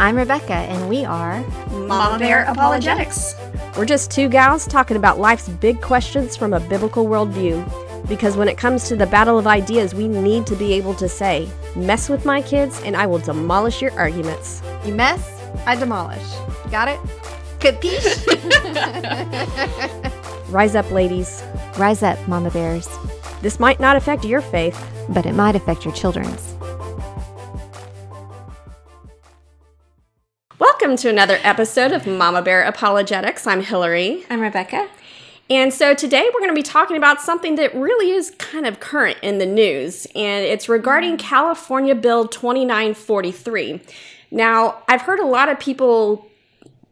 I'm Rebecca, and we are Mama Bear Apologetics. We're just two gals talking about life's big questions from a biblical worldview. Because when it comes to the battle of ideas, we need to be able to say, mess with my kids and I will demolish your arguments. You mess, I demolish. Got it? Capiche? Rise up, ladies. Rise up, Mama Bears. This might not affect your faith, but it might affect your children's. Welcome to another episode of Mama Bear Apologetics. I'm Hillary. I'm Rebecca. And so today we're going to be talking about something that really is kind of current in the news, and it's regarding California Bill 2943. Now, I've heard a lot of people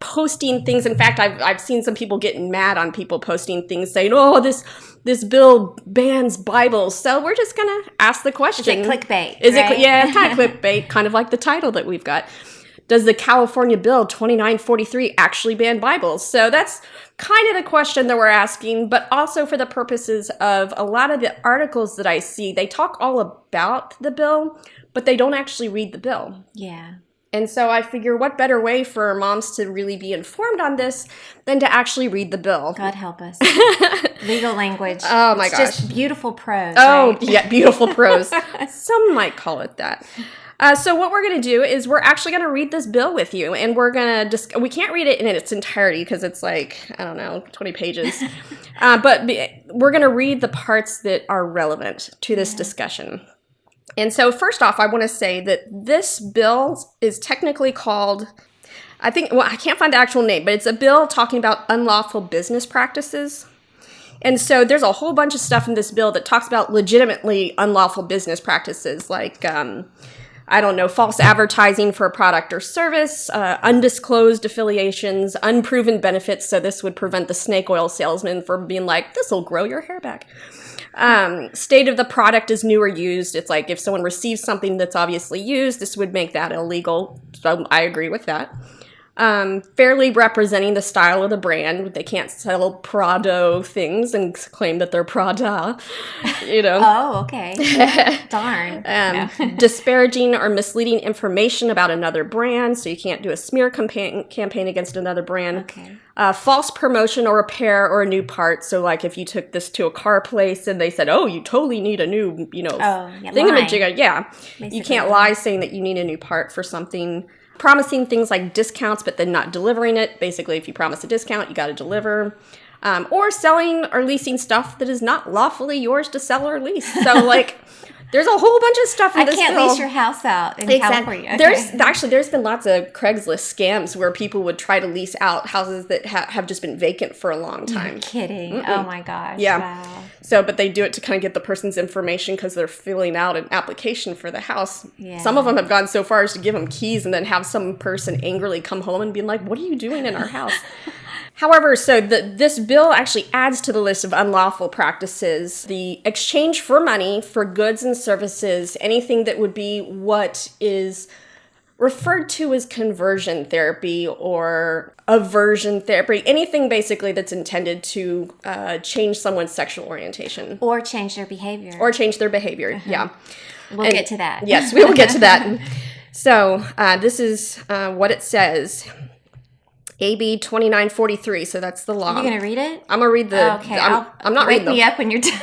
posting things. In fact, I've seen some people getting mad on people posting things saying, oh, this bill bans Bibles. So we're just going to ask the question. Is it clickbait? Yeah, it's kind of clickbait, kind of like the title that we've got. Does the California Bill 2943 actually ban Bibles? So that's kind of the question that we're asking, but also for the purposes of a lot of the articles that I see, they talk all about the bill, but they don't actually read the bill. Yeah. And so I figure what better way for moms to really be informed on this than to actually read the bill. God help us. Legal language. Oh my gosh. Just beautiful prose. Oh, right? Yeah, beautiful prose. Some might call it that. So what we're going to do is we're actually going to read this bill with you, and we're going to we can't read it in its entirety because it's like, I don't know, 20 pages. But we're going to read the parts that are relevant to this discussion. And so first off, I want to say that this bill is technically called, I can't find the actual name, but it's a bill talking about unlawful business practices. And so there's a whole bunch of stuff in this bill that talks about legitimately unlawful business practices, like, false advertising for a product or service, undisclosed affiliations, unproven benefits. So this would prevent the snake oil salesman from being like, this will grow your hair back. State of the product is new or used. It's like if someone receives something that's obviously used, this would make that illegal. So I agree with that. Fairly representing the style of the brand. They can't sell Prado things and claim that they're Prada, Oh, okay. Darn. Disparaging or misleading information about another brand, so you can't do a smear campaign against another brand. Okay. False promotion or repair or a new part. So like if you took this to a car place and they said, oh, you totally need a new, thingamajigger. Yeah. Basically, you can't lie saying that you need a new part for something. Promising things like discounts, but then not delivering it. Basically, if you promise a discount, you got to deliver. Or selling or leasing stuff that is not lawfully yours to sell or lease. So, there's a whole bunch of stuff in this bill. I can't lease your house out in California. Okay. There's been lots of Craigslist scams where people would try to lease out houses that have just been vacant for a long time. You're kidding. Mm-mm. Oh my gosh. Yeah. Wow. So, but they do it to kind of get the person's information because they're filling out an application for the house. Yeah. Some of them have gone so far as to give them keys and then have some person angrily come home and be like, what are you doing in our house? However, so this bill actually adds to the list of unlawful practices the exchange for money for goods and services, anything that would be what is referred to as conversion therapy or aversion therapy, anything basically that's intended to change someone's sexual orientation. Or change their behavior. Yeah. We'll get to that. Yes, we will get to that. So this is what it says. AB 2943, so that's the law. Are you going to read it? I'm going to read the... Okay, I'm not wake reading me up when you're done.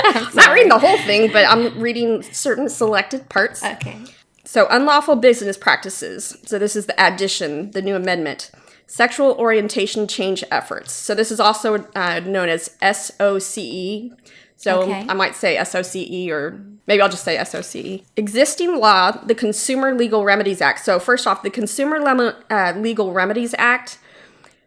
I'm not reading the whole thing, but I'm reading certain selected parts. Okay. So, unlawful business practices. So this is the addition, the new amendment. Sexual orientation change efforts. So this is also known as SOCE. So okay. I might say SOCE, or maybe I'll just say SOCE. Existing law, the Consumer Legal Remedies Act. So first off, the Consumer Legal Remedies Act,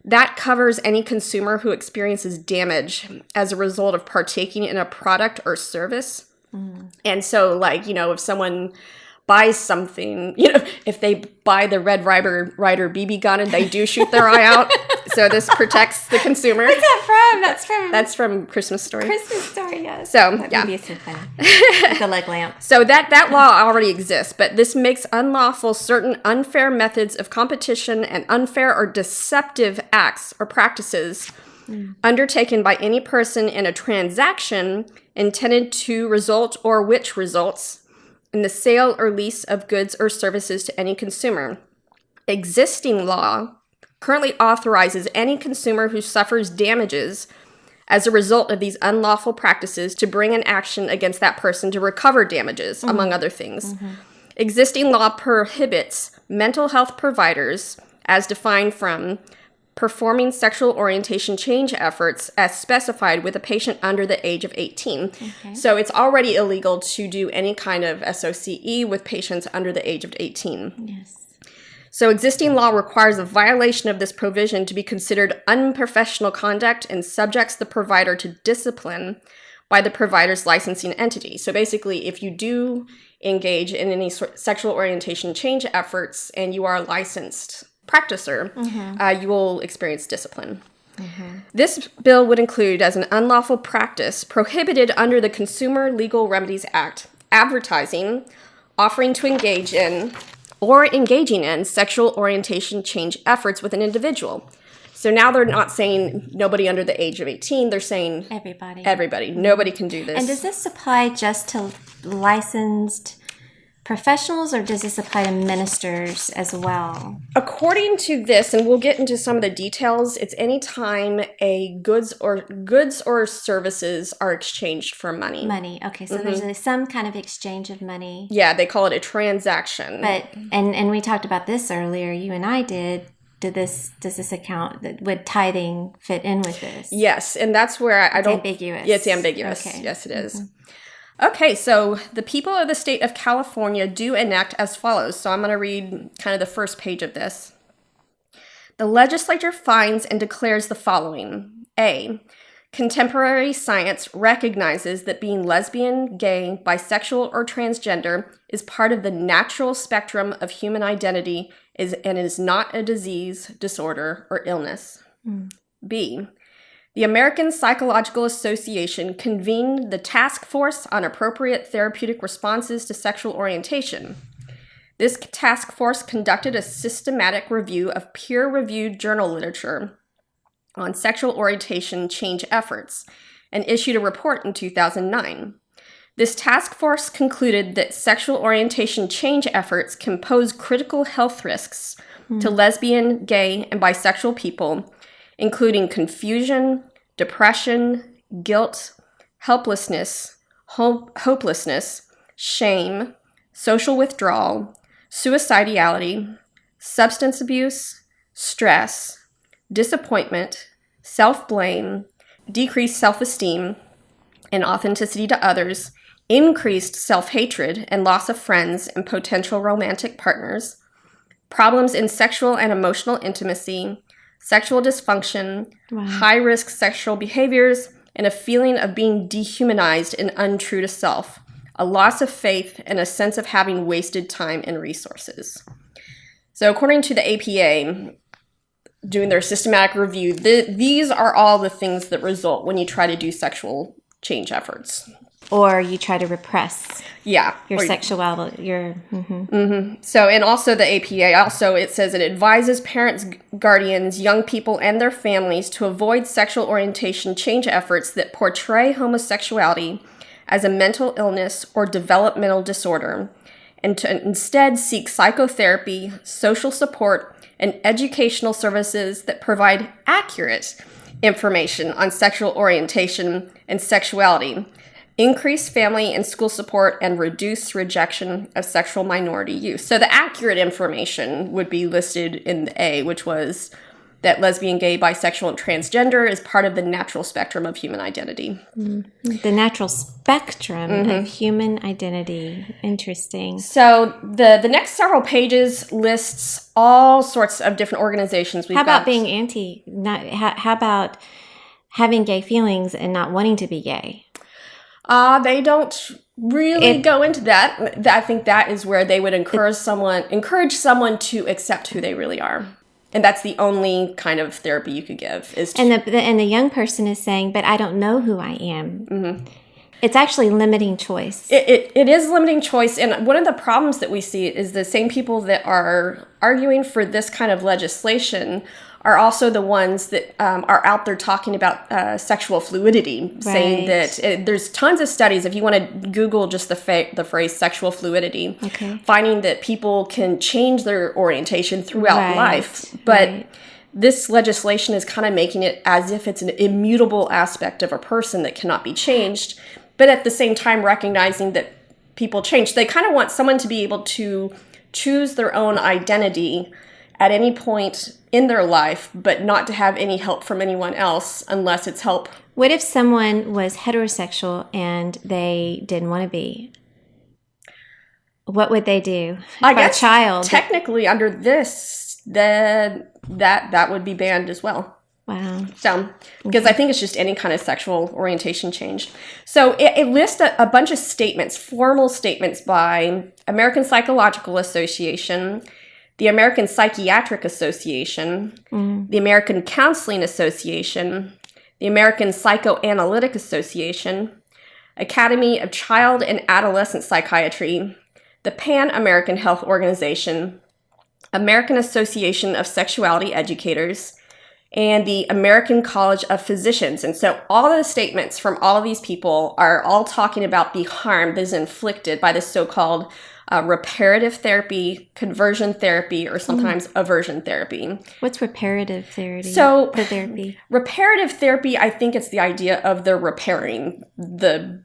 that covers any consumer who experiences damage as a result of partaking in a product or service. Mm. And so, if someone buys something, if they buy the Red Ryder BB gun and they do shoot their eye out, so this protects the consumer. What's that from? That's from Christmas Story. Christmas Story, yes. So, that yeah. Movie is so funny. With the leg lamp. So that law already exists, but this makes unlawful certain unfair methods of competition and unfair or deceptive acts or practices undertaken by any person in a transaction intended to result or which results in the sale or lease of goods or services to any consumer. Existing law currently authorizes any consumer who suffers damages as a result of these unlawful practices to bring an action against that person to recover damages, among other things. Existing law prohibits mental health providers, as defined from performing sexual orientation change efforts as specified with a patient under the age of 18. Okay. So it's already illegal to do any kind of SOCE with patients under the age of 18. Yes. So existing law requires a violation of this provision to be considered unprofessional conduct and subjects the provider to discipline by the provider's licensing entity. So basically, if you do engage in any sexual orientation change efforts and you are a licensed practicer, you will experience discipline. This bill would include, as an unlawful practice prohibited under the Consumer Legal Remedies Act, advertising, offering to engage in, or engaging in sexual orientation change efforts with an individual. So now they're not saying nobody under the age of 18, they're saying Everybody. everybody. Nobody can do this. And does this apply just to licensed professionals, or does this apply to ministers as well? According to this, and we'll get into some of the details, it's any time a goods or services are exchanged for money. Money. Okay, so there's some kind of exchange of money. Yeah, they call it a transaction. But and we talked about this earlier. You and I did. Does this account, would tithing fit in with this? Yes, and that's where I don't. Ambiguous. Yeah, it's ambiguous. Okay. Yes, it is. Okay, so the people of the state of California do enact as follows. So I'm going to read kind of the first page of this. The legislature finds and declares the following. A. Contemporary science recognizes that being lesbian, gay, bisexual, or transgender is part of the natural spectrum of human identity and is not a disease, disorder, or illness. B. The American Psychological Association convened the Task Force on Appropriate Therapeutic Responses to Sexual Orientation. This task force conducted a systematic review of peer-reviewed journal literature on sexual orientation change efforts and issued a report in 2009. This task force concluded that sexual orientation change efforts can pose critical health risks to lesbian, gay, and bisexual people, including confusion, depression, guilt, helplessness, hopelessness, shame, social withdrawal, suicidality, substance abuse, stress, disappointment, self-blame, decreased self-esteem, and authenticity to others, increased self-hatred and loss of friends and potential romantic partners, problems in sexual and emotional intimacy, sexual dysfunction, high-risk sexual behaviors, and a feeling of being dehumanized and untrue to self, a loss of faith, and a sense of having wasted time and resources. So according to the APA, doing their systematic review, these are all the things that result when you try to do sexual change efforts. Or you try to repress your sexuality. So, and also the APA, also it says it advises parents, guardians, young people, and their families to avoid sexual orientation change efforts that portray homosexuality as a mental illness or developmental disorder, and to instead seek psychotherapy, social support, and educational services that provide accurate information on sexual orientation and sexuality, increase family and school support, and reduce rejection of sexual minority youth. So the accurate information would be listed in the A, which was that lesbian, gay, bisexual, and transgender is part of the natural spectrum of human identity. The natural spectrum of human identity. Interesting. So the next several pages lists all sorts of different organizations. How about being how about having gay feelings and not wanting to be gay? They don't really go into that. I think that is where they would encourage someone to accept who they really are. And that's the only kind of therapy you could give. And the young person is saying, but I don't know who I am. It's actually limiting choice. It is limiting choice. And one of the problems that we see is the same people that are arguing for this kind of legislation are also the ones that are out there talking about sexual fluidity, saying that there's tons of studies. If you want to Google just the phrase sexual fluidity, finding that people can change their orientation throughout life. But this legislation is kind of making it as if it's an immutable aspect of a person that cannot be changed, but at the same time recognizing that people change. They kind of want someone to be able to choose their own identity at any point in their life, but not to have any help from anyone else unless it's help. What if someone was heterosexual and they didn't want to be? What would they do? I guess a child. Technically, under this, that would be banned as well. Wow. So, because I think it's just any kind of sexual orientation change. So it lists a bunch of statements, formal statements by American Psychological Association, the American Psychiatric Association, the American Counseling Association, the American Psychoanalytic Association, Academy of Child and Adolescent Psychiatry, the Pan American Health Organization, American Association of Sexuality Educators, and the American College of Physicians. And so all of the statements from all of these people are all talking about the harm that is inflicted by this so-called reparative therapy, conversion therapy, or sometimes aversion therapy. What's reparative therapy? So the therapy. Reparative therapy, I think it's the idea of they're repairing the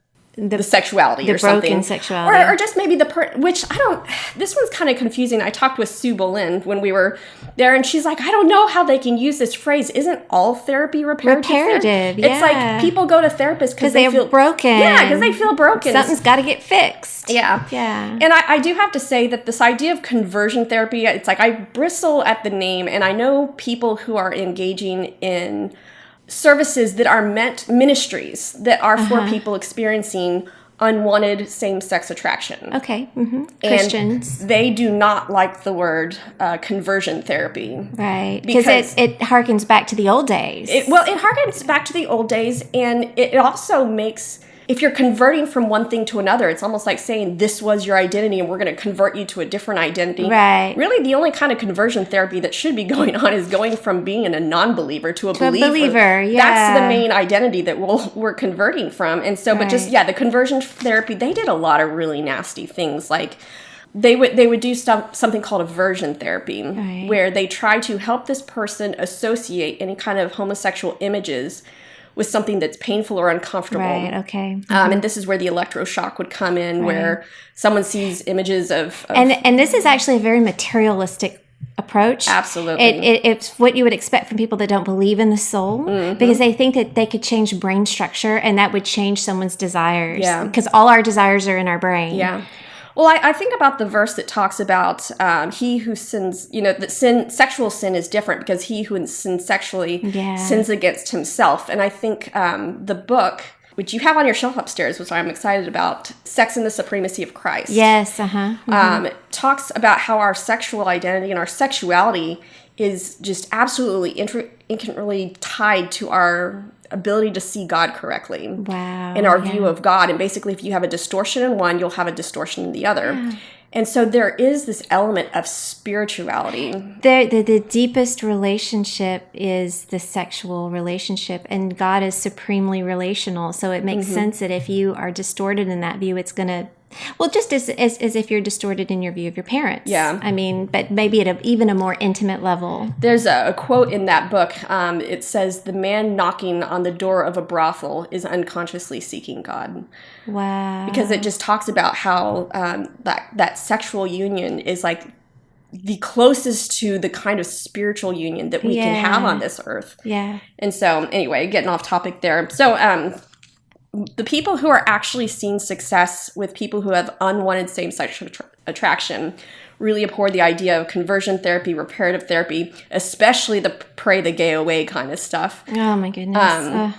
sexuality or something. The broken sexuality. Or just maybe which I don't, this one's kind of confusing. I talked with Sue Boleyn when we were there, and she's like, I don't know how they can use this phrase. Isn't all therapy reparative? Reparative, It's like people go to therapists because they feel broken. Yeah, because they feel broken. Something's got to get fixed. Yeah. Yeah. And I do have to say that this idea of conversion therapy, it's like I bristle at the name, and I know people who are engaging in services that are ministries that are for people experiencing unwanted same-sex attraction. Okay. Christians. And they do not like the word conversion therapy. Right. Because it harkens back to the old days. It harkens back to the old days, and it also makes... If you're converting from one thing to another, it's almost like saying this was your identity and we're going to convert you to a different identity. Right. Really, the only kind of conversion therapy that should be going on is going from being a non-believer to a believer. Yeah. That's the main identity that we're converting from. And so, but just, the conversion therapy, they did a lot of really nasty things. Like they would do something called aversion therapy, where they try to help this person associate any kind of homosexual images with something that's painful or uncomfortable. Right, okay. And this is where the electroshock would come in, where someone sees images of... And this is actually a very materialistic approach. Absolutely. It's what you would expect from people that don't believe in the soul, because they think that they could change brain structure and that would change someone's desires. Yeah. Because all our desires are in our brain. Yeah. Well, I think about the verse that talks about he who sins, that sexual sin is different because he who sins sexually sins against himself. And I think the book, which you have on your shelf upstairs, which I'm excited about, Sex and the Supremacy of Christ. Yes, talks about how our sexual identity and our sexuality is just absolutely intricately tied to our ability to see God correctly. Wow. In our view of God. And basically, if you have a distortion in one, you'll have a distortion in the other. Yeah. And so there is this element of spirituality. The deepest relationship is the sexual relationship, and God is supremely relational. So it makes sense that if you are distorted in that view, it's going to... Well, just as if you're distorted in your view of your parents. Yeah. I mean, but maybe at even a more intimate level. There's a quote in that book. It says, the man knocking on the door of a brothel is unconsciously seeking God. Wow. Because it just talks about how that sexual union is like the closest to the kind of spiritual union that we can have on this earth. Yeah. And so, anyway, getting off topic there. So, the people who are actually seeing success with people who have unwanted same-sex attraction really abhor the idea of conversion therapy, reparative therapy, especially the pray the gay away kind of stuff. Oh, my goodness.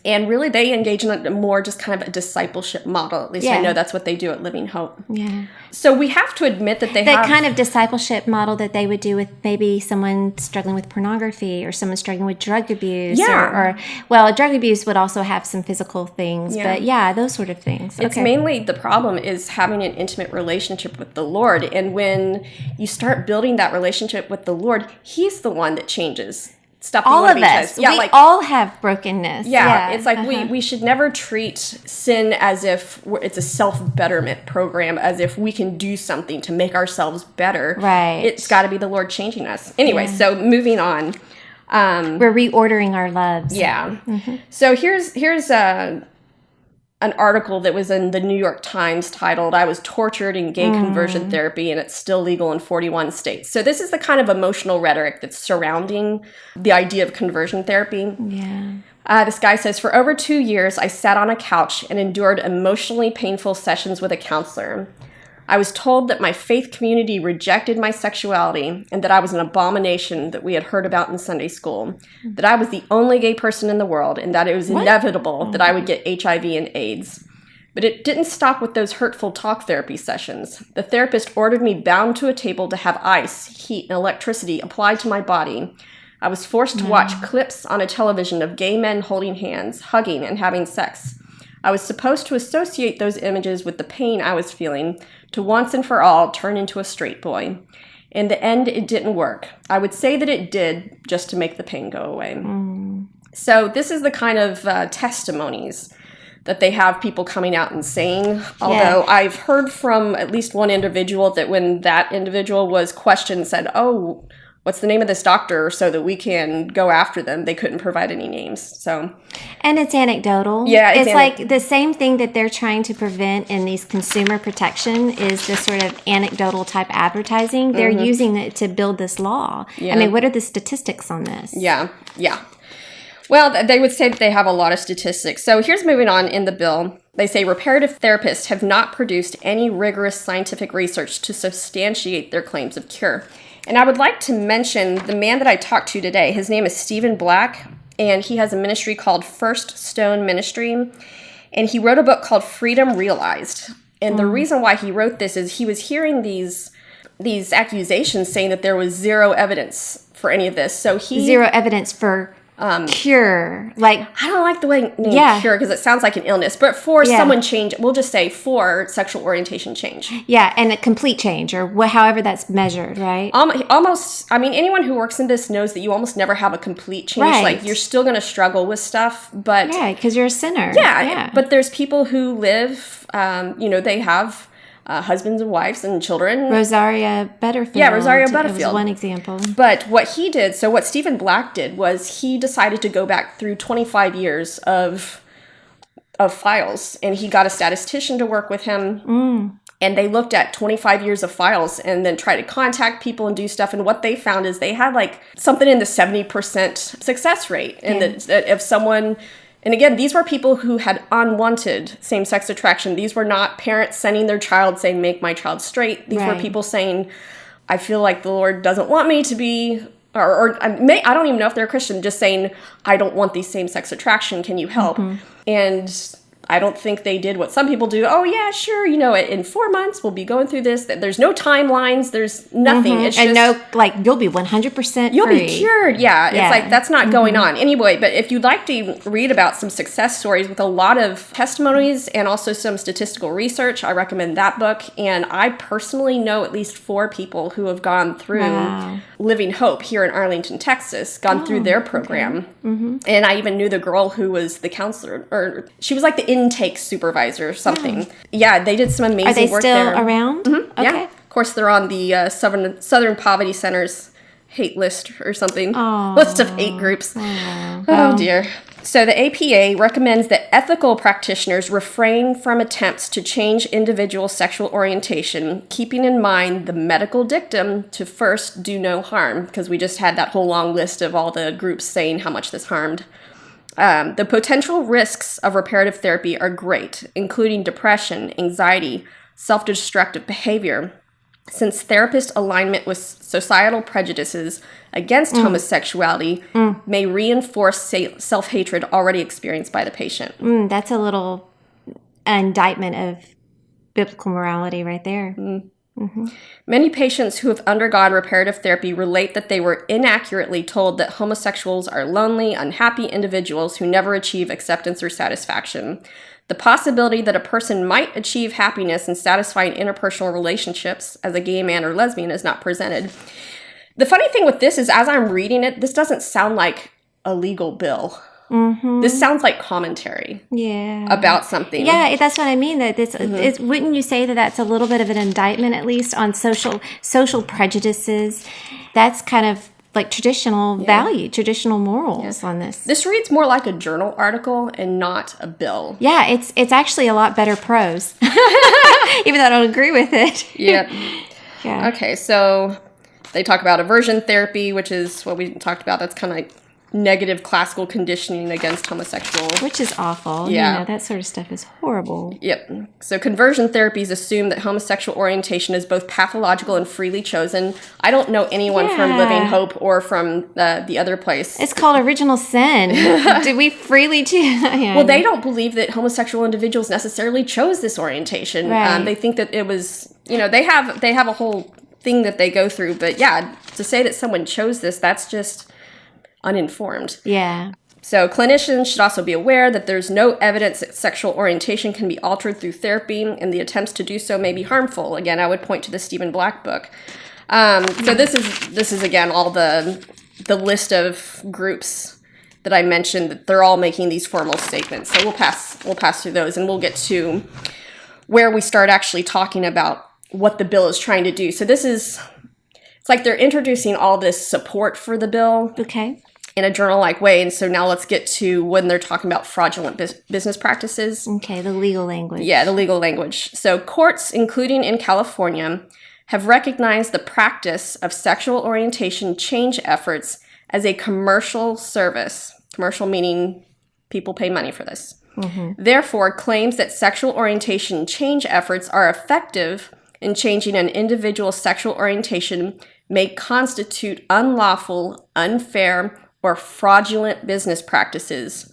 And really, they engage in a more just kind of a discipleship model. At least I know that's what they do at Living Hope. Yeah. So we have to admit that that kind of discipleship model that they would do with maybe someone struggling with pornography or someone struggling with drug abuse. Yeah. Or drug abuse would also have some physical things. Yeah. But those sort of things. It's mainly the problem is having an intimate relationship with the Lord. And when you start building that relationship with the Lord, He's the one that changes stuff all we of want to be us. tested. Yeah, we like all have brokenness. yeah, it's like we should never treat sin as if it's a self-betterment program, as if we can do something to make ourselves better. Right. It's got to be the Lord changing us. Anyway, so moving on. We're reordering our loves. Yeah. So here's an article that was in the New York Times titled, "I was tortured in gay conversion therapy and it's still legal in 41 states." So this is the kind of emotional rhetoric that's surrounding the idea of conversion therapy. Yeah. This guy says, "For over 2 years, I sat on a couch and endured emotionally painful sessions with a counselor. I was told that my faith community rejected my sexuality and that I was an abomination that we had heard about in Sunday school, that I was the only gay person in the world, and that it was inevitable that I would get HIV and AIDS. But it didn't stop with those hurtful talk therapy sessions. The therapist ordered me bound to a table to have ice, heat, and electricity applied to my body. I was forced to watch clips on a television of gay men holding hands, hugging, and having sex. I was supposed to associate those images with the pain I was feeling, to once and for all turn into a straight boy. In the end, it didn't work. I would say that it did, just to make the pain go away." So this is the kind of testimonies that they have people coming out and saying. Although I've heard from at least one individual that when that individual was questioned, said, "Oh, what's the name of this doctor so that we can go after them?" They couldn't provide any names. So, and it's anecdotal. Yeah, it's like the same thing that they're trying to prevent in these consumer protection is this sort of anecdotal type advertising. They're using it to build this law. I mean, what are the statistics on this? Yeah. Well, they would say that they have a lot of statistics. So here's moving on in the bill. They say reparative therapists have not produced any rigorous scientific research to substantiate their claims of cure. And I would like to mention the man that I talked to today. His name is Stephen Black, and he has a ministry called First Stone Ministry. And he wrote a book called Freedom Realized. And the reason why he wrote this is he was hearing these accusations saying that there was zero evidence for any of this. So zero evidence for cure. Like, I don't like the way name cure because it sounds like an illness, but for someone change, we'll just say for sexual orientation change. Yeah, and a complete change or however that's measured, right? Almost, I mean, anyone who works in this knows that you almost never have a complete change. Right. Like, you're still going to struggle with stuff, but... Yeah, because you're a sinner. Yeah, but there's people who live, they have... husbands and wives and children. Rosaria Butterfield. Yeah, Rosaria Butterfield. Was one example. But what he did, so what Stephen Black did was he decided to go back through 25 years of files, and he got a statistician to work with him. And they looked at 25 years of files and then tried to contact people and do stuff. And what they found is they had like something in the 70% success rate. And that if someone... And again, these were people who had unwanted same-sex attraction. These were not parents sending their child saying, "Make my child straight." These were people saying, "I feel like the Lord doesn't want me to be," or I don't even know if they're Christian, just saying, "I don't want these same-sex attraction. Can you help?" And I don't think they did what some people do. "Oh, yeah, sure. In 4 months, we'll be going through this." There's no timelines. There's nothing. It's and just, you'll be 100% you'll free. be cured. Yeah. It's like, that's not going on. Anyway, but if you'd like to read about some success stories with a lot of testimonies and also some statistical research, I recommend that book. And I personally know at least 4 people who have gone through Living Hope here in Arlington, Texas, gone through their program. And I even knew the girl who was the counselor, or she was like the intake supervisor or something. Yeah, they did some amazing work there. Are they still around? Okay. Yeah. Of course, they're on the Southern Poverty Center's hate list or something. List of hate groups. Oh, dear. So the APA recommends that ethical practitioners refrain from attempts to change individual sexual orientation, keeping in mind the medical dictum to first do no harm, because we just had that whole long list of all the groups saying how much this harmed. The potential risks of reparative therapy are great, including depression, anxiety, self-destructive behavior, since therapist alignment with societal prejudices against homosexuality may reinforce self-hatred already experienced by the patient. That's a little indictment of biblical morality right there. Many patients who have undergone reparative therapy relate that they were inaccurately told that homosexuals are lonely, unhappy individuals who never achieve acceptance or satisfaction. The possibility that a person might achieve happiness and satisfying interpersonal relationships as a gay man or lesbian is not presented. The funny thing with this is, as I'm reading it, this doesn't sound like a legal bill. Mm-hmm. This sounds like commentary. About something. Yeah, that's what I mean. That it's, wouldn't you say that that's a little bit of an indictment, at least, on social prejudices? That's kind of like traditional value, traditional morals on this. This reads more like a journal article and not a bill. Yeah, it's actually a lot better prose, even though I don't agree with it. Yeah. Okay, so they talk about aversion therapy, which is what we talked about. That's kind of like negative classical conditioning against homosexual. Which is awful. Yeah. You know, that sort of stuff is horrible. Yep. So conversion therapies assume that homosexual orientation is both pathological and freely chosen. I don't know anyone from Living Hope or from the other place. It's called original sin. Did we freely choose? Well, they don't believe that homosexual individuals necessarily chose this orientation. Right. They think that it was, they have a whole thing that they go through. But yeah, to say that someone chose this, that's just uninformed. Yeah. So clinicians should also be aware that there's no evidence that sexual orientation can be altered through therapy, and the attempts to do so may be harmful. Again, I would point to the Stephen Black book. So this is again all the list of groups that I mentioned, that they're all making these formal statements. So we'll pass through those, and we'll get to where we start actually talking about what the bill is trying to do. So it's like they're introducing all this support for the bill. Okay. In a journal-like way. And so now let's get to when they're talking about fraudulent business practices. Okay, the legal language. Yeah, the legal language. So courts, including in California, have recognized the practice of sexual orientation change efforts as a commercial service. Commercial meaning people pay money for this. Mm-hmm. Therefore, claims that sexual orientation change efforts are effective in changing an individual's sexual orientation may constitute unlawful, unfair, or fraudulent business practices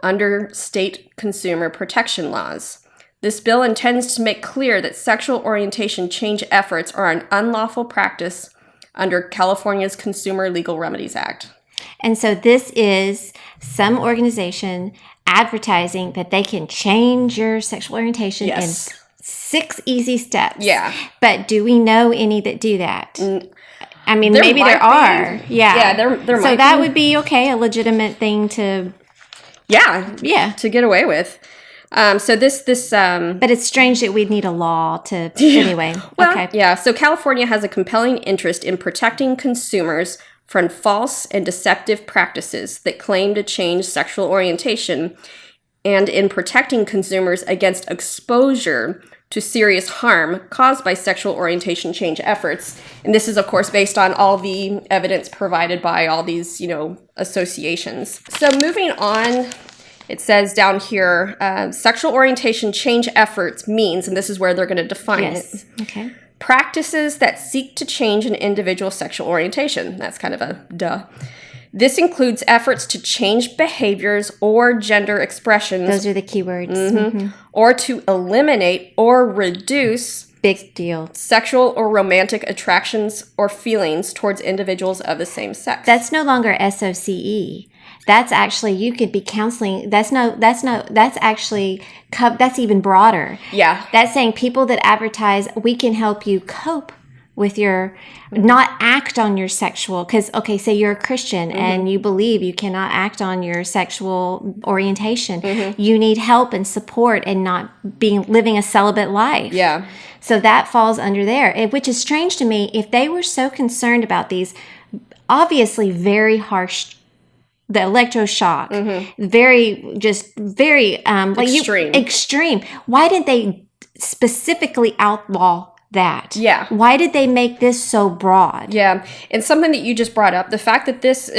under state consumer protection laws. This bill intends to make clear that sexual orientation change efforts are an unlawful practice under California's Consumer Legal Remedies Act. And so this is some organization advertising that they can change your sexual orientation in 6 easy steps. Yeah. But do we know any that do that? I mean, maybe there are. Yeah. Yeah, there might be. So that would be, okay, a legitimate thing to... Yeah. To get away with. So this But it's strange that we'd need a law to... Anyway. Well, okay. Yeah. So California has a compelling interest in protecting consumers from false and deceptive practices that claim to change sexual orientation, and in protecting consumers against exposure to serious harm caused by sexual orientation change efforts. And this is, of course, based on all the evidence provided by all these, associations. So moving on, it says down here, sexual orientation change efforts means, and this is where they're going to define it. Okay. Practices that seek to change an individual's sexual orientation. That's kind of a duh. This includes efforts to change behaviors or gender expressions. Those are the key words. Mm-hmm. Or to eliminate or reduce big deal sexual or romantic attractions or feelings towards individuals of the same sex. That's no longer SOCE. That's actually, you could be counseling. That's even broader. Yeah. That's saying people that advertise, we can help you cope with your, not act on your sexual, because, okay, say you're a Christian and you believe you cannot act on your sexual orientation. You need help and support and not living a celibate life. Yeah. So that falls under there, which is strange to me. If they were so concerned about these, obviously very harsh, the electroshock, very extreme. Why didn't they specifically outlaw that? Yeah. Why did they make this so broad? Yeah. And something that you just brought up, the fact that this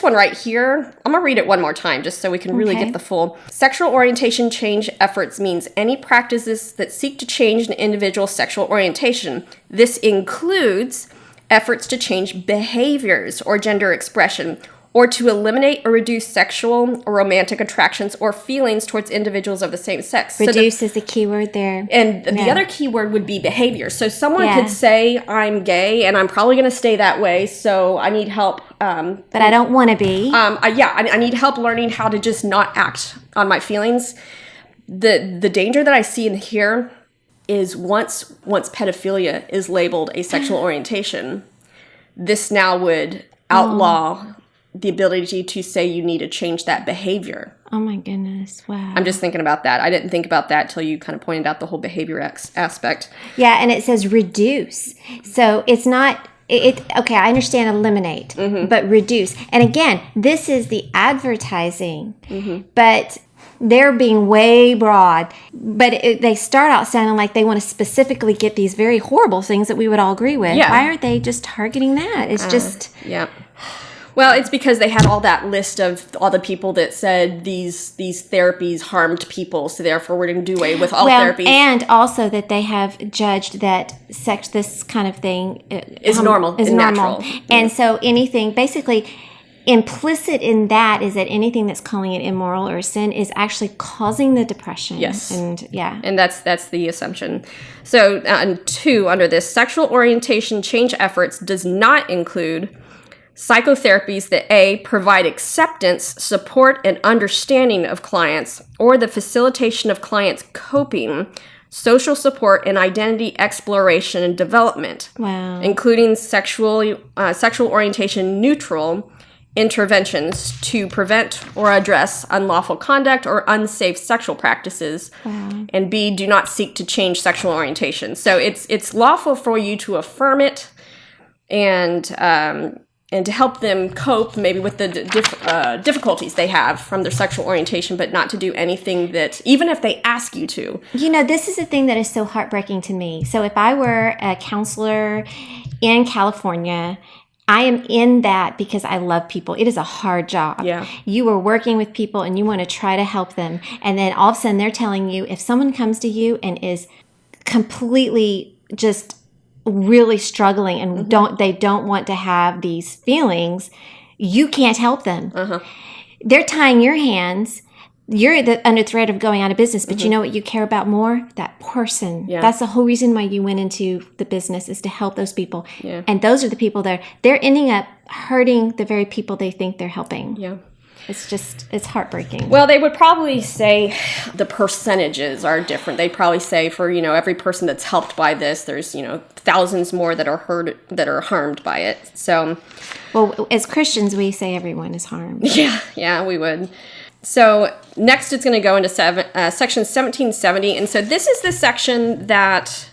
one right here, I'm going to read it one more time just so we can really get the full. Sexual orientation change efforts means any practices that seek to change an individual's sexual orientation. This includes efforts to change behaviors or gender expression, or to eliminate or reduce sexual or romantic attractions or feelings towards individuals of the same sex. Reduce is the key word there. And the other key word would be behavior. So someone could say, I'm gay and I'm probably going to stay that way, so I need help. But I don't want to be. I need help learning how to just not act on my feelings. The danger that I see in here is once pedophilia is labeled a sexual orientation, this now would outlaw the ability to say you need to change that behavior. Oh my goodness. Wow. I'm just thinking about that. I didn't think about that till you kind of pointed out the whole behavior aspect. Yeah, and it says reduce. So it's not okay, I understand eliminate, but reduce. And again, this is the advertising. But they're being way broad, but they start out sounding like they want to specifically get these very horrible things that we would all agree with. Yeah. Why aren't they just targeting that? It's just... Yeah. Well, it's because they had all that list of all the people that said these therapies harmed people, so therefore we're going to do away with all therapies. And also that they have judged that this kind of thing is normal, is normal. natural. And so anything, basically, implicit in that is that anything that's calling it immoral or sin is actually causing the depression. Yes. And And that's the assumption. So, 2, under this, sexual orientation change efforts does not include psychotherapies that A, provide acceptance, support, and understanding of clients, or the facilitation of clients' coping, social support, and identity exploration and development, including sexual orientation neutral interventions to prevent or address unlawful conduct or unsafe sexual practices, and B, do not seek to change sexual orientation. So it's lawful for you to affirm it and to help them cope maybe with the difficulties they have from their sexual orientation, but not to do anything that, even if they ask you to. You know, this is the thing that is so heartbreaking to me. So if I were a counselor in California, I am in that because I love people. It is a hard job. Yeah. You are working with people and you want to try to help them. And then all of a sudden they're telling you, if someone comes to you and is completely just really struggling and they don't want to have these feelings, you can't help them. They're tying your hands. You're under threat of going out of business, but you know what you care about more? That person. Yeah. That's the whole reason why you went into the business, is to help those people. Yeah. And those are the people that they're ending up hurting the very people they think they're helping. Yeah. It's heartbreaking. Well, they would probably say the percentages are different. They'd probably say for, every person that's helped by this, there's, thousands more that are harmed by it. So, well, as Christians, we say everyone is harmed. Yeah, we would. So next it's going to go into section 1770. And so this is the section that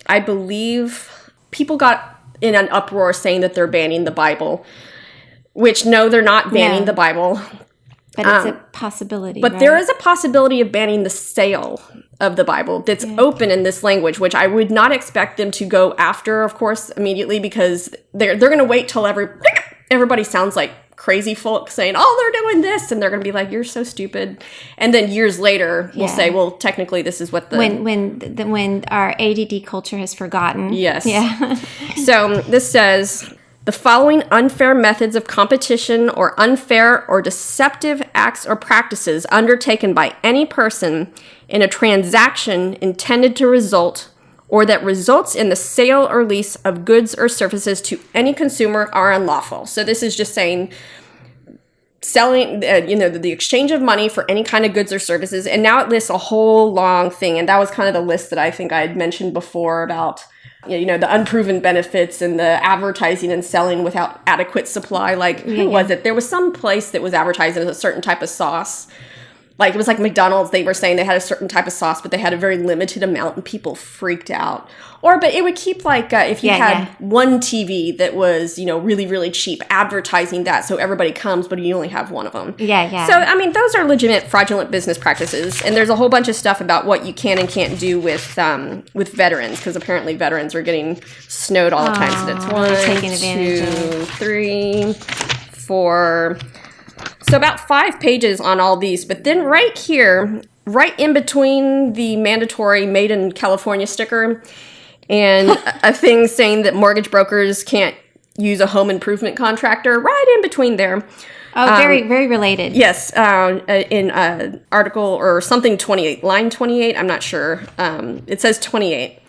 I believe people got in an uproar saying that they're banning the Bible. Which, no, they're not banning the Bible. But it's a possibility, But right? there is a possibility of banning the sale of the Bible that's open in this language, which I would not expect them to go after, of course, immediately, because they're going to wait till everybody sounds like crazy folk saying, oh, they're doing this, and they're going to be like, you're so stupid. And then years later, we'll say, well, technically, this is what the... When our ADD culture has forgotten. Yes. Yeah. So this says... The following unfair methods of competition or unfair or deceptive acts or practices undertaken by any person in a transaction intended to result or that results in the sale or lease of goods or services to any consumer are unlawful. So this is just saying selling, the exchange of money for any kind of goods or services. And now it lists a whole long thing. And that was kind of the list that I think I had mentioned before about the unproven benefits and the advertising and selling without adequate supply. Like, who was it? There was some place that was advertising a certain type of sauce. Like, it was like McDonald's. They were saying they had a certain type of sauce, but they had a very limited amount, and people freaked out. But it would keep, like, if you had one TV that was, really, really cheap, advertising that so everybody comes, but you only have one of them. Yeah. So, I mean, those are legitimate fraudulent business practices. And there's a whole bunch of stuff about what you can and can't do with veterans, because apparently veterans are getting snowed all the time. So that's 1, 2, 3, 4... So about 5 pages on all these, but then right here, right in between the mandatory Made in California sticker and a thing saying that mortgage brokers can't use a home improvement contractor, right in between there. Oh, very, very related. Yes, in article or something 28, line 28, I'm not sure. It says 28.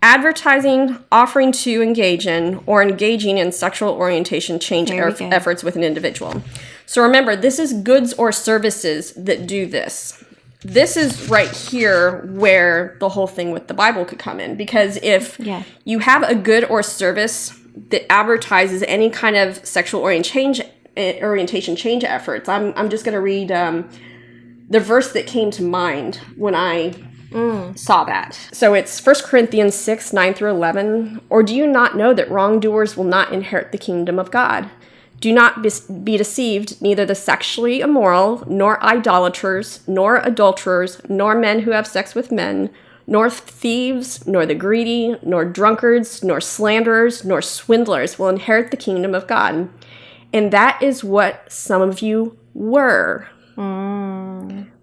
Advertising, offering to engage in, or engaging in sexual orientation change efforts with an individual. So remember, this is goods or services that do this. This is right here where the whole thing with the Bible could come in. Because if you have a good or service that advertises any kind of sexual orientation change efforts. I'm just going to read the verse that came to mind when I saw that. So it's 1 Corinthians 6, 9 through 11. Or do you not know that wrongdoers will not inherit the kingdom of God? Do not be deceived, neither the sexually immoral, nor idolaters, nor adulterers, nor men who have sex with men, nor thieves, nor the greedy, nor drunkards, nor slanderers, nor swindlers will inherit the kingdom of God. And that is what some of you were.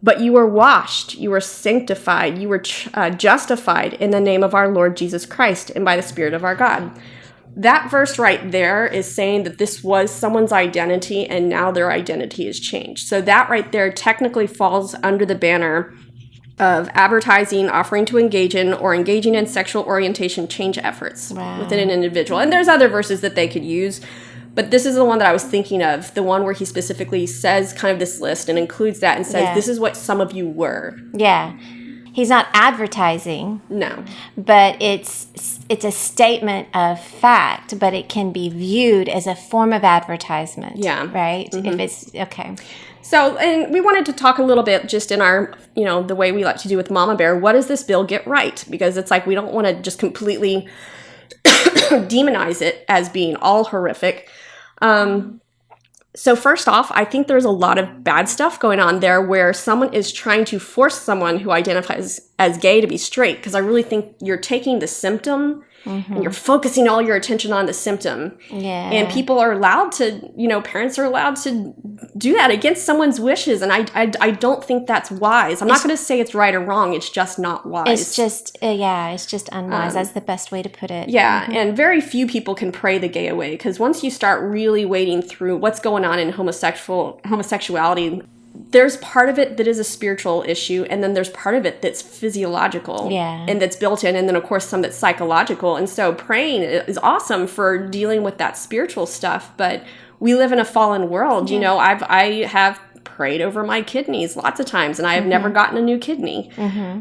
But you were washed, you were sanctified, you were justified in the name of our Lord Jesus Christ and by the Spirit of our God. That verse right there is saying that this was someone's identity and now their identity is changed. So that right there technically falls under the banner of advertising, offering to engage in, or engaging in sexual orientation change efforts within an individual. And there's other verses that they could use, but this is the one that I was thinking of, the one where he specifically says kind of this list and includes that and says, this is what some of you were. Yeah. He's not advertising. No. But it's a statement of fact, but it can be viewed as a form of advertisement. Yeah. Right? Mm-hmm. If it's, okay. So, and we wanted to talk a little bit just in our, the way we like to do with Mama Bear, what does this bill get right? Because it's like we don't want to just completely demonize it as being all horrific. So first off, I think there's a lot of bad stuff going on there where someone is trying to force someone who identifies as gay to be straight, because I really think you're taking the symptom and you're focusing all your attention on the symptom. Yeah. And people are allowed to, parents are allowed to do that against someone's wishes. And I don't think that's wise. I'm not going to say it's right or wrong. It's just not wise. It's just, it's just unwise. That's the best way to put it. Yeah. Mm-hmm. And very few people can pray the gay away, because once you start really wading through what's going on in homosexuality, there's part of it that is a spiritual issue, and then there's part of it that's physiological and that's built in, and then of course some that's psychological. And so praying is awesome for dealing with that spiritual stuff, but we live in a fallen world. I have prayed over my kidneys lots of times, and I have never gotten a new kidney.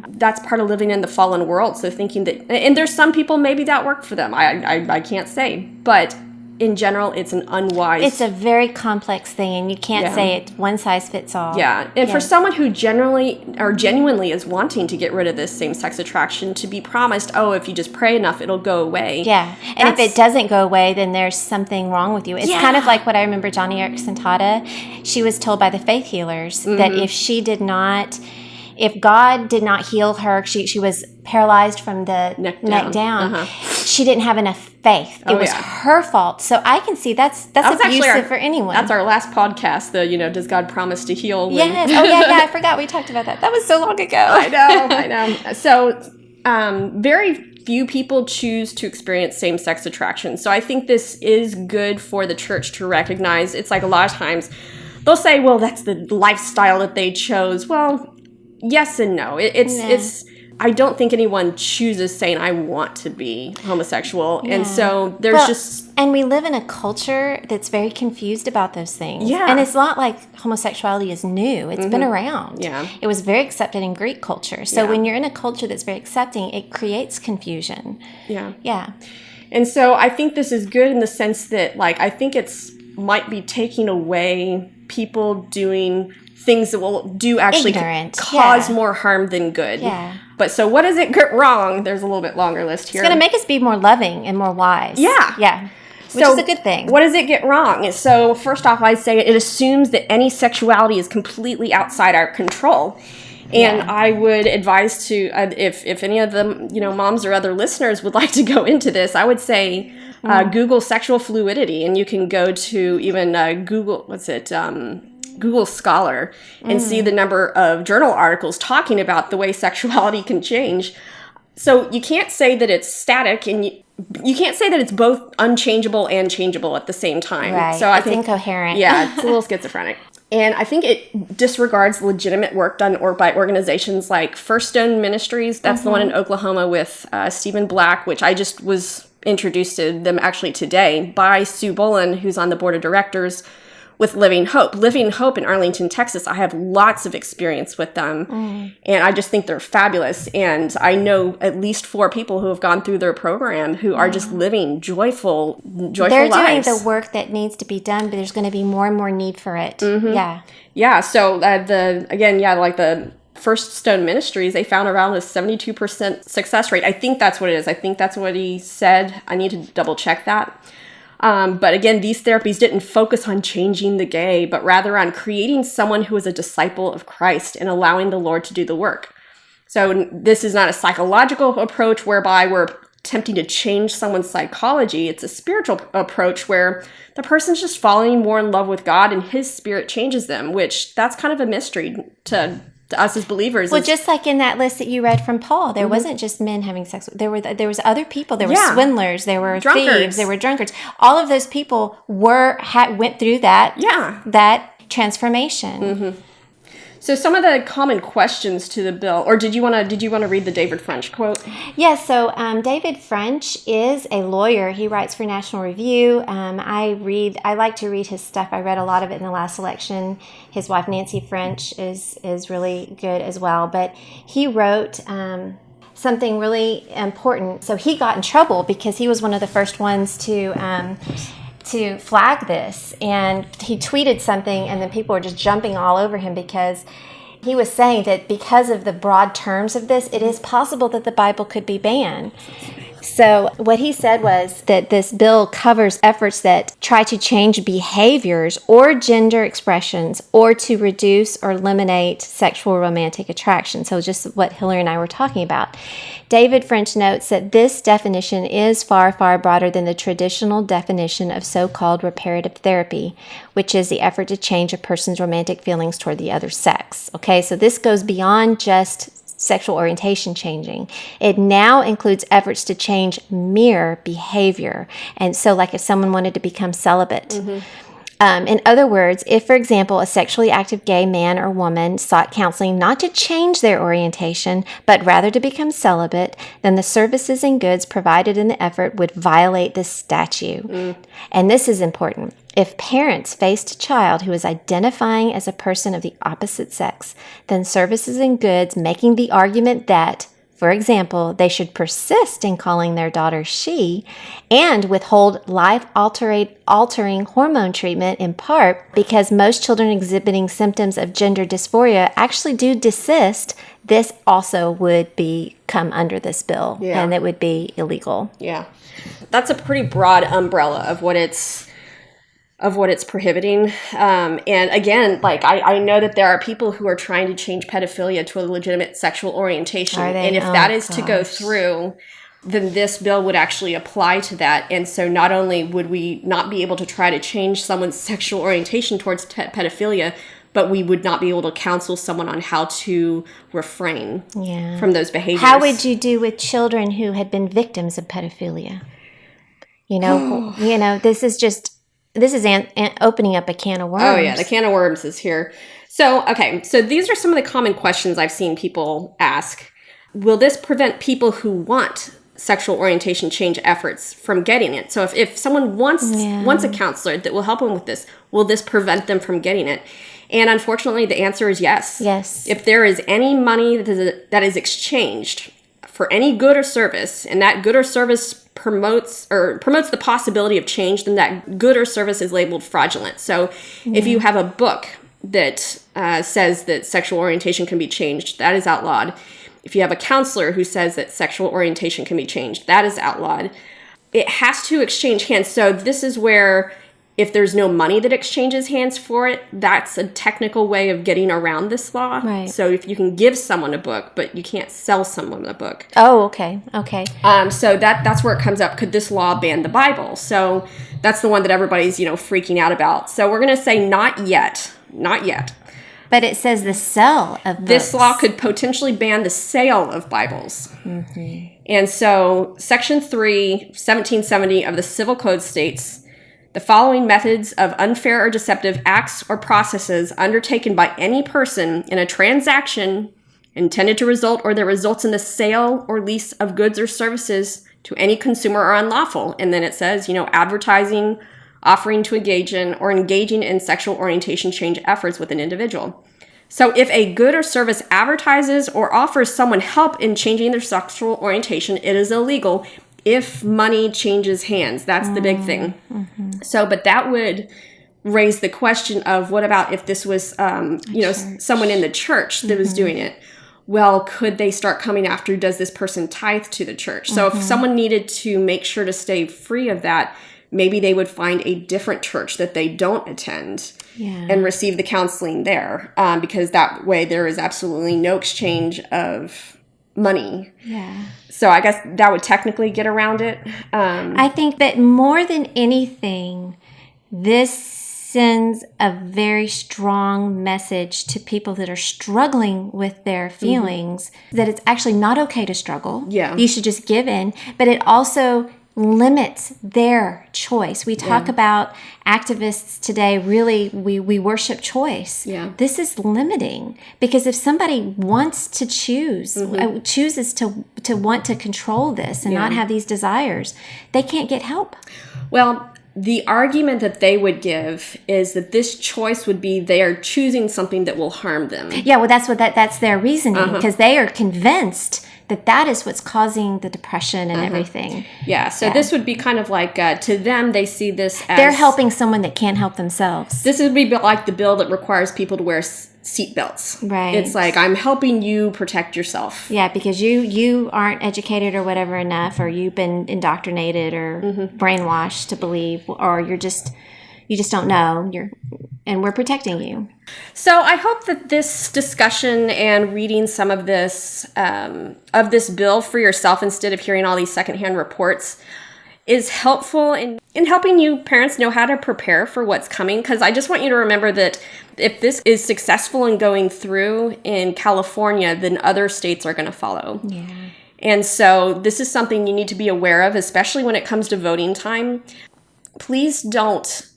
That's part of living in the fallen world. So thinking that, and there's some people maybe that worked for them, I can't say, but in general, it's an unwise... It's a very complex thing, and you can't say it one size fits all. Yeah, and for someone who genuinely is wanting to get rid of this same-sex attraction, to be promised, if you just pray enough, it'll go away. Yeah, and if it doesn't go away, then there's something wrong with you. It's kind of like what I remember Johnny Erickson taught. She was told by the faith healers that if God did not heal her, she was paralyzed from the neck down. She didn't have enough faith. It was her fault. So I can see that's abusive for anyone. That's our last podcast, does God promise to heal? Yes. I forgot we talked about that. That was so long ago. I know. So very few people choose to experience same-sex attraction. So I think this is good for the church to recognize. It's like a lot of times they'll say, well, that's the lifestyle that they chose. Well, yes and no. It's I don't think anyone chooses saying, I want to be homosexual. Yeah. And so there's and we live in a culture that's very confused about those things. Yeah. And it's not like homosexuality is new. It's been around. Yeah. It was very accepted in Greek culture. So when you're in a culture that's very accepting, it creates confusion. Yeah. Yeah. And so I think this is good in the sense that, I think might be taking away people doing things that will actually cause more harm than good. Yeah. But so what does it get wrong? There's a little bit longer list here. It's going to make us be more loving and more wise. Yeah. Yeah. Which is a good thing. What does it get wrong? So first off, I'd say it assumes that any sexuality is completely outside our control. And I would advise to, if any of the moms or other listeners would like to go into this, I would say Google sexual fluidity, and you can go to even Google Scholar and see the number of journal articles talking about the way sexuality can change. So you can't say that it's static, and you can't say that it's both unchangeable and changeable at the same time. Right. So I think incoherent. Yeah, it's a little schizophrenic. And I think it disregards legitimate work done by organizations like First Stone Ministries. That's the one in Oklahoma with Stephen Black, which I just was introduced to them actually today by Sue Bolin, who's on the board of directors, with Living Hope. Living Hope in Arlington, Texas, I have lots of experience with them, and I just think they're fabulous. And I know at least 4 people who have gone through their program who are just living joyful They're lives. doing the work that needs to be done, but there's going to be more and more need for it. Yeah. Yeah, so the First Stone Ministries, they found around a 72% success rate. I think that's what it is. I think that's what he said. I need to double check that. But again, these therapies didn't focus on changing the gay, but rather on creating someone who is a disciple of Christ and allowing the Lord to do the work. So this is not a psychological approach whereby we're attempting to change someone's psychology. It's a spiritual approach where the person's just falling more in love with God and his spirit changes them, which that's kind of a mystery to us as believers. Well, just like in that list that you read from Paul, there wasn't just men having sex. There was other people. There were swindlers. There were thieves. There were drunkards. All of those people went through that transformation. So some of the common questions to the bill, or did you want to read the David French quote? Yes. So David French is a lawyer. He writes for National Review. I like to read his stuff. I read a lot of it in the last election. His wife Nancy French is really good as well. But he wrote something really important. So he got in trouble because he was one of the first ones to flag this, and he tweeted something, and then people were just jumping all over him because he was saying that because of the broad terms of this, it is possible that the Bible could be banned. So what he said was that this bill covers efforts that try to change behaviors or gender expressions or to reduce or eliminate sexual romantic attraction. So just what Hillary and I were talking about. David French notes that this definition is far, far broader than the traditional definition of so-called reparative therapy, which is the effort to change a person's romantic feelings toward the other sex. Okay, so this goes beyond just sexual orientation changing. It now includes efforts to change mere behavior. And so like if someone wanted to become celibate. In other words, if, for example, a sexually active gay man or woman sought counseling not to change their orientation, but rather to become celibate, then the services and goods provided in the effort would violate this statute. And this is important. If parents faced a child who is identifying as a person of the opposite sex, then services and goods making the argument that, for example, they should persist in calling their daughter she and withhold life-altering hormone treatment in part because most children exhibiting symptoms of gender dysphoria actually do desist, this also would come under this bill, and it would be illegal. Yeah. That's a pretty broad umbrella of what it's prohibiting. And again, like I know that there are people who are trying to change pedophilia to a legitimate sexual orientation. And if that is to go through, then this bill would actually apply to that. And so not only would we not be able to try to change someone's sexual orientation towards pedophilia, but we would not be able to counsel someone on how to refrain from those behaviors. How would you do with children who had been victims of pedophilia? This is opening up a can of worms. Oh, yeah, the can of worms is here. So these are some of the common questions I've seen people ask. Will this prevent people who want sexual orientation change efforts from getting it? So if someone wants a counselor that will help them with this, will this prevent them from getting it? And unfortunately, the answer is yes. Yes. If there is any money that is exchanged for any good or service, and that good or service promotes the possibility of change, then that good or service is labeled fraudulent. So if you have a book that says that sexual orientation can be changed, that is outlawed. If you have a counselor who says that sexual orientation can be changed, that is outlawed. It has to exchange hands. So this is where if there's no money that exchanges hands for it, that's a technical way of getting around this law. Right. So if you can give someone a book, but you can't sell someone a book. Oh, okay. Okay. So that's where it comes up. Could this law ban the Bible? So that's the one that everybody's, freaking out about. So we're going to say not yet. Not yet. But it says the sale of books. This law could potentially ban the sale of Bibles. And so Section 3, 1770 of the Civil Code states, the following methods of unfair or deceptive acts or processes undertaken by any person in a transaction intended to result or that results in the sale or lease of goods or services to any consumer are unlawful. And then it says, advertising offering to engage in, or engaging in sexual orientation change efforts with an individual. So if a good or service advertises or offers someone help in changing their sexual orientation, it is illegal if money changes hands. That's the big thing. So, but that would raise the question of, what about if this was, someone in the church that was doing it? Well, could they start coming after, does this person tithe to the church? So if someone needed to make sure to stay free of that, maybe they would find a different church that they don't attend and receive the counseling there, because that way there is absolutely no exchange of money. Yeah. So I guess that would technically get around it. I think that more than anything, this sends a very strong message to people that are struggling with their feelings, that it's actually not okay to struggle. Yeah. You should just give in. But it also limits their choice. We talk about activists today, really, we worship choice. Yeah. This is limiting, because if somebody wants to choose, chooses to want to control this and not have these desires, they can't get help. Well, the argument that they would give is that this choice would be they are choosing something that will harm them. Yeah, well, that's their reasoning, because they are convinced that is what's causing the depression and everything. Yeah, so this would be kind of like, to them, they see this as... They're helping someone that can't help themselves. This would be like the bill that requires people to wear seatbelts. Right. It's like, I'm helping you protect yourself. Yeah, because you aren't educated or whatever enough, or you've been indoctrinated or brainwashed to believe, or you just don't know. And we're protecting you. So I hope that this discussion and reading some of this bill for yourself instead of hearing all these secondhand reports is helpful in helping you parents know how to prepare for what's coming. Because I just want you to remember that if this is successful in going through in California, then other states are going to follow. Yeah. And so this is something you need to be aware of, especially when it comes to voting time. Please don't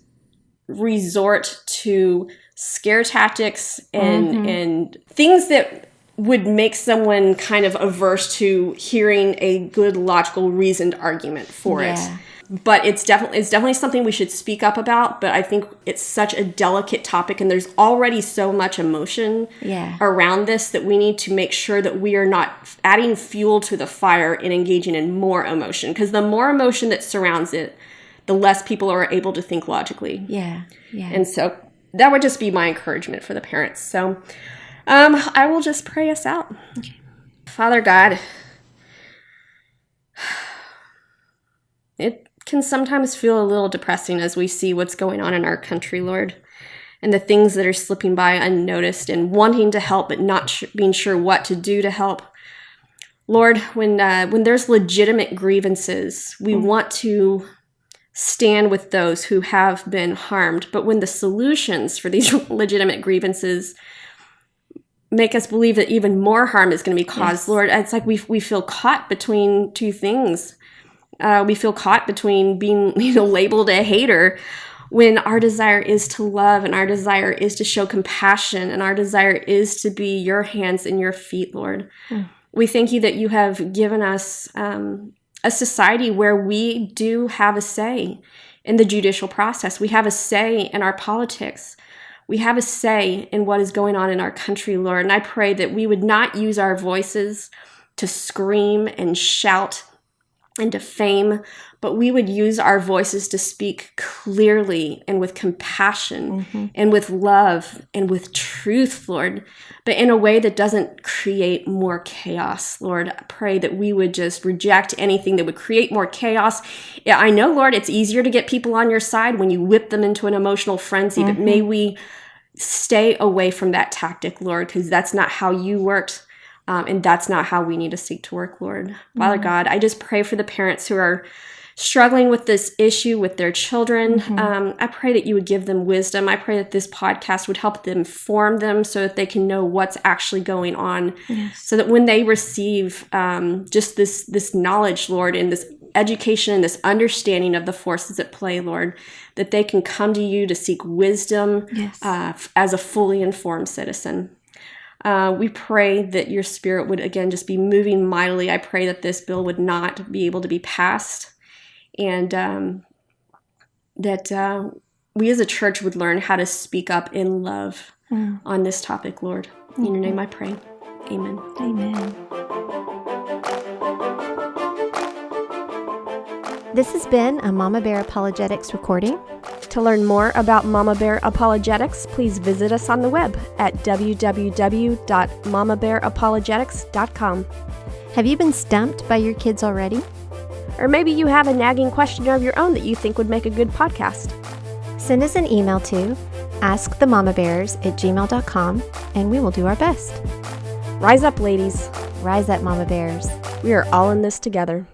resort to scare tactics and things that would make someone kind of averse to hearing a good, logical, reasoned argument for it. But it's definitely something we should speak up about. But I think it's such a delicate topic, and there's already so much emotion around this that we need to make sure that we are not adding fuel to the fire and engaging in more emotion. Because the more emotion that surrounds it, the less people are able to think logically. Yeah. And so that would just be my encouragement for the parents. So I will just pray us out. Okay. Father God, it can sometimes feel a little depressing as we see what's going on in our country, Lord, and the things that are slipping by unnoticed, and wanting to help but not being sure what to do to help. Lord, when there's legitimate grievances, we want to stand with those who have been harmed. But when the solutions for these legitimate grievances make us believe that even more harm is going to be caused, Lord, it's like we feel caught between two things. We feel caught between being labeled a hater, when our desire is to love, and our desire is to show compassion, and our desire is to be your hands and your feet, Lord. We thank you that you have given us a society where we do have a say in the judicial process. We have a say in our politics. We have a say in what is going on in our country, Lord. And I pray that we would not use our voices to scream and shout and defame, but we would use our voices to speak clearly and with compassion and with love and with truth, Lord, but in a way that doesn't create more chaos, Lord. I pray that we would just reject anything that would create more chaos. Yeah, I know, Lord, it's easier to get people on your side when you whip them into an emotional frenzy, but may we stay away from that tactic, Lord, because that's not how you worked. And that's not how we need to seek to work, Lord. Father God, I just pray for the parents who are struggling with this issue with their children. I pray that you would give them wisdom. I pray that this podcast would help them inform them so that they can know what's actually going on. So that when they receive just this knowledge, Lord, and this education and this understanding of the forces at play, Lord, that they can come to you to seek wisdom as a fully informed citizen. We pray that your spirit would, again, just be moving mightily. I pray that this bill would not be able to be passed. And that we as a church would learn how to speak up in love on this topic, Lord. In your name I pray. Amen. Amen. This has been a Mama Bear Apologetics recording. To learn more about Mama Bear Apologetics, please visit us on the web at www.mamabearapologetics.com. Have you been stumped by your kids already? Or maybe you have a nagging question of your own that you think would make a good podcast. Send us an email to askthemamabears@gmail.com and we will do our best. Rise up, ladies. Rise up, Mama Bears. We are all in this together.